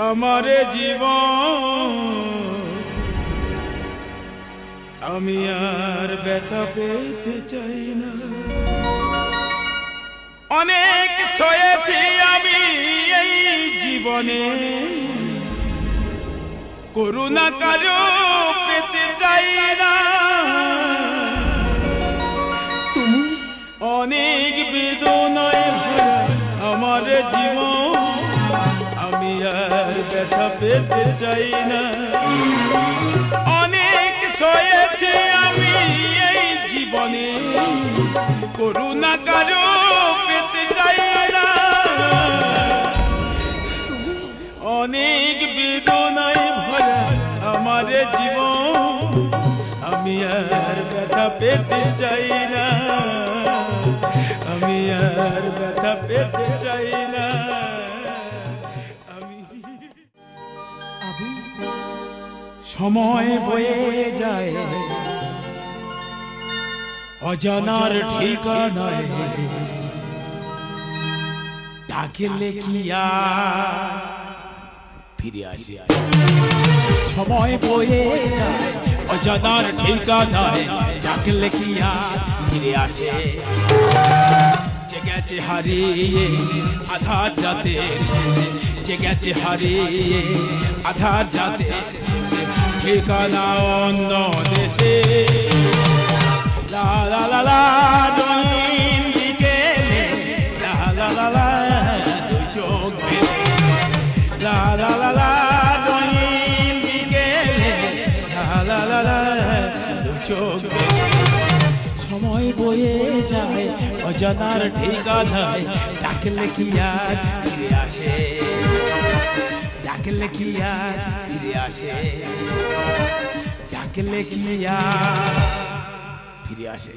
আমারে জীবন আমি আর ব্যথা পেতে চাই না অনেক সয়েছি আমি এই জীবনে করুণা কারো পেতে চাই না তুমি অনেক বেদনায় ভরা আমার জীবন আমি আর ব্যথা পেতে চাই না অনেক সয়েছি আমি এই জীবনে করুণা কারো পেতে চাই না অনেক বেদনায় ভরা আমার জীবন আমি আর ব্যথা পেতে চাই না আমি আর ব্যথা পেতে চাই না সময় বয়ে যায় অজানার ঠিকানায় ডাকলে কি আর ফিরে আসে সময় বয়ে যায় অজানার ঠিকানায় ডাকলে কি আর ফিরে আসে জেগেছে হারিয়ে আধার রাতের শেষে জেগেছে হারিয়ে আধার রাতের শেষে ঠিকানা অন্য দেশে লা লা লা লা রঙিন বিকেলে লা লা লা লা দুই চোখ মেলে লা লা লা লা রঙিন বিকেলে লা লা লা লা দুই চোখ মেলে সময় বয়ে যায় অজানার ঠিকানায় ডাকলে কি আর ফিরে আসে ডাকলে কি আর ফিরে আসে ডাকলে কি আর ফিরে আসে